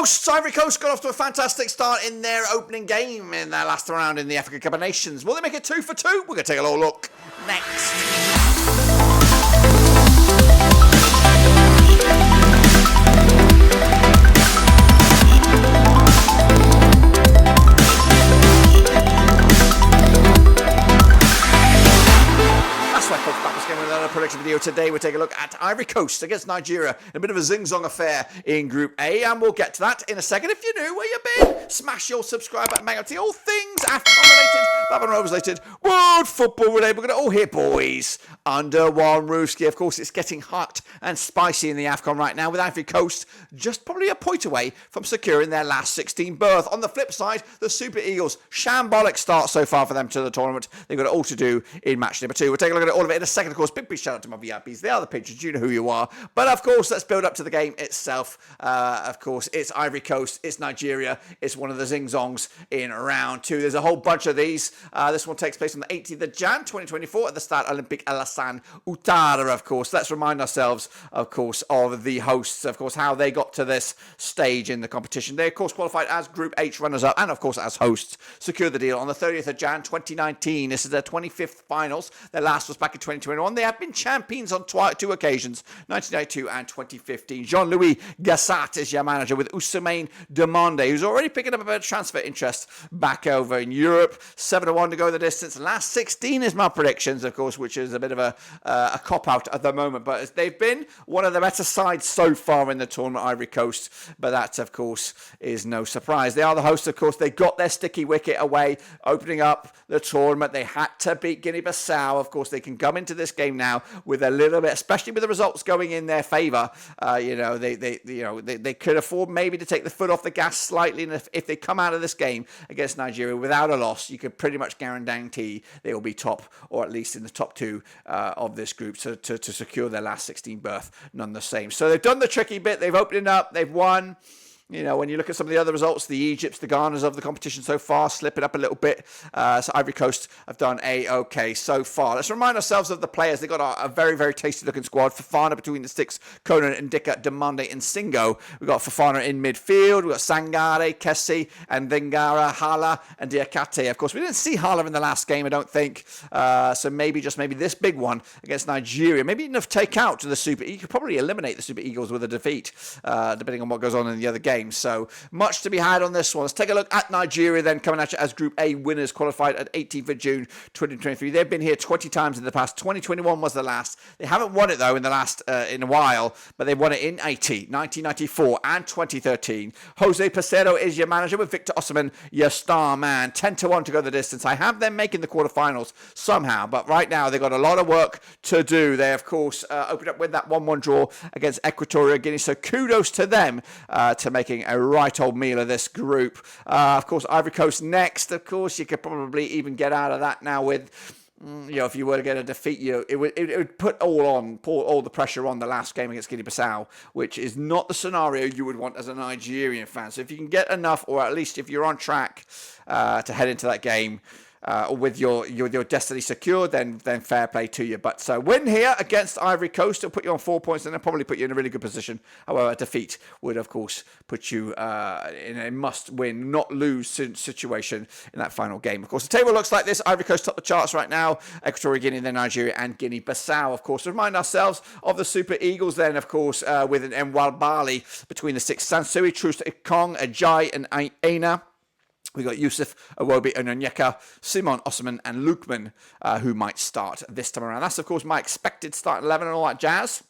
hosts, Ivory Coast, got off to a fantastic start in their opening game in their last round in the African Cup of Nations. Will they make it 2 for 2? We're going to take a little look next. Prediction video today. We'll take a look at Ivory Coast against Nigeria. A bit of a zing-zong affair in Group A, and we'll get to that in a second. If you're new, where you been? Smash your subscribe button, bang out to all things AFCON related, Babylon Rovers related, world football related. We're going to all hear boys under one roofski. Of course, it's getting hot and spicy in the AFCON right now, with Ivory Coast just probably a point away from securing their last 16 berth. On the flip side, the Super Eagles, shambolic start so far for them to the tournament. They've got it all to do in match number 2. We'll take a look at all of it in a second. Of course, big shout out to my VIPs. They are the patrons. You know who you are. But of course, let's build up to the game itself. Of course, it's Ivory Coast. It's Nigeria. It's one of the zing-zongs in round 2. There's a whole bunch of these. This one takes place on the 18th of Jan 2024 at the Stade Olympique Alassane Ouattara, of course. Let's remind ourselves, of course, of the hosts, of course, how they got to this stage in the competition. They, of course, qualified as Group H runners-up and, of course, as hosts, secured the deal on the 30th of Jan 2019. This is their 25th finals. Their last was back in 2021. They have been champions on 2 occasions, 1992 and 2015. Jean-Louis Gassat is your manager, with Ousmane Demande, who's already picking up a bit of transfer interest back over in Europe. 7-1 to go the distance. Last 16 is my predictions, of course, which is a bit of a cop-out at the moment. But they've been one of the better sides so far in the tournament, Ivory Coast. But that, of course, is no surprise. They are the hosts, of course. They got their sticky wicket away, opening up the tournament. They had to beat Guinea-Bissau. Of course, they can come into this game now with a little bit, especially with the results going in their favour. They could afford maybe to take the foot off the gas slightly, and if they come out of this game against Nigeria without a loss, you could pretty much guarantee they will be top, or at least in the top 2 of this group, to secure their last 16 berth, none the same. So they've done the tricky bit. They've opened it up. They've won. You know, when you look at some of the other results, the Egypts, the Ghanas of the competition so far, slip it up a little bit. So Ivory Coast have done A-OK so far. Let's remind ourselves of the players. They've got a very, very tasty-looking squad. Fofana between the sticks, Conan and Ndika, Demande and Singo. We've got Fofana in midfield. We've got Sangare, Kessie, and Vingara, Hala, and Diakate. Of course, we didn't see Hala in the last game, I don't think. So maybe, just maybe, this big one against Nigeria, maybe enough take out to the Super. You could probably eliminate the Super Eagles with a defeat, depending on what goes on in the other game. So much to be had on this one. Let's take a look at Nigeria then, coming at you as Group A winners, qualified at 18th of June 2023. They've been here 20 times in the past. 2021 was the last. They haven't won it, though, in a while, but they won it in 1994 and 2013. Jose Pesero is your manager, with Victor Osimhen your star man. 10-1 to go the distance. I have them making the quarterfinals somehow, but right now they've got a lot of work to do. They, of course, opened up with that 1-1 draw against Equatorial Guinea, so kudos to them to making a right old meal of this group. Of course, Ivory Coast next. Of course, you could probably even get out of that now with, if you were to get a defeat, it would put all the pressure on the last game against Guinea-Bissau, which is not the scenario you would want as a Nigerian fan. So if you can get enough, or at least if you're on track to head into that game with your destiny secured, then fair play to you. But so win here against Ivory Coast, it'll put you on 4 points, and it'll probably put you in a really good position. However, a defeat would, of course, put you in a must-win, not-lose situation in that final game. Of course, the table looks like this. Ivory Coast top the charts right now. Equatorial Guinea, then Nigeria, and Guinea-Bissau, of course. Remind ourselves of the Super Eagles then, of course, with an Mwal Bali between the six. Sansui, Troost, Ikong, Ajay, and Aina. We got Yusuf, Awobi, Onyeka, Simon, Osman, and Lukman, who might start this time around. That's, of course, my expected start 11 and all that jazz.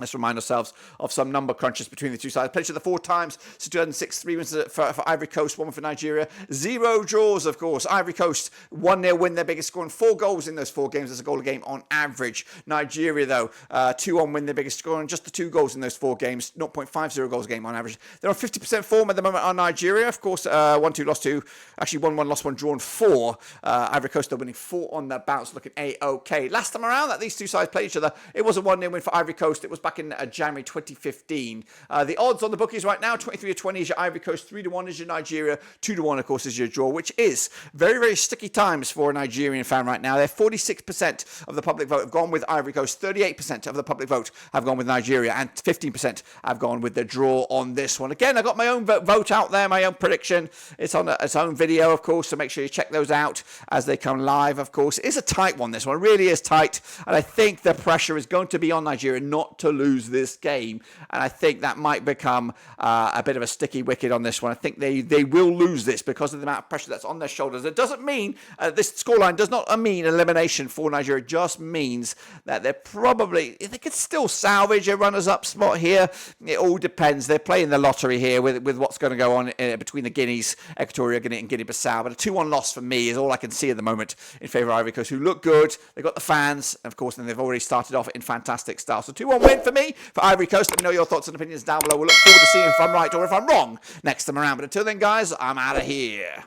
Let's remind ourselves of some number crunches between the two sides. Played each other 4 times. So 2006, 3 wins for Ivory Coast, 1 for Nigeria. 0 draws, of course. Ivory Coast, 1-0 win, their biggest score, and 4 goals in those 4 games. That's a goal a game on average. Nigeria, though, 2-1 win, their biggest score, and just the 2 goals in those 4 games. 0.50 goals a game on average. They're on 50% form at the moment on Nigeria. Of course, 1-2, lost 2. Actually, 1-1, lost 1, drawn 4. Ivory Coast, they're winning 4 on the bounce, looking A-OK. Last time around that these two sides played each other, it was a 1-0 win for Ivory Coast. It was back in January 2015. The odds on the bookies right now, 23-20 is your Ivory Coast, 3-1 is your Nigeria, 2-1 of course is your draw, which is very, very sticky times for a Nigerian fan right now. They're 46% of the public vote have gone with Ivory Coast, 38% of the public vote have gone with Nigeria, and 15% have gone with the draw on this one. Again, I got my own vote out there, my own prediction. It's on its own video, of course, so make sure you check those out as they come live, of course. It is a tight one, this one. It really is tight, and I think the pressure is going to be on Nigeria not to lose this game, and I think that might become a bit of a sticky wicket on this one. I think they will lose this because of the amount of pressure that's on their shoulders. It doesn't mean, this scoreline does not mean elimination for Nigeria. It just means that they could still salvage a runners-up spot here. It all depends. They're playing the lottery here with what's going to go on between the Guineas, Equatorial Guinea and Guinea-Bissau. But a 2-1 loss for me is all I can see at the moment in favour of Ivory Coast, who look good. They've got the fans, of course, and they've already started off in fantastic style. So 2-1 win for me, for Ivory Coast. Let me know your thoughts and opinions down below. We'll look forward to seeing if I'm right or if I'm wrong next time around. But until then, guys, I'm out of here.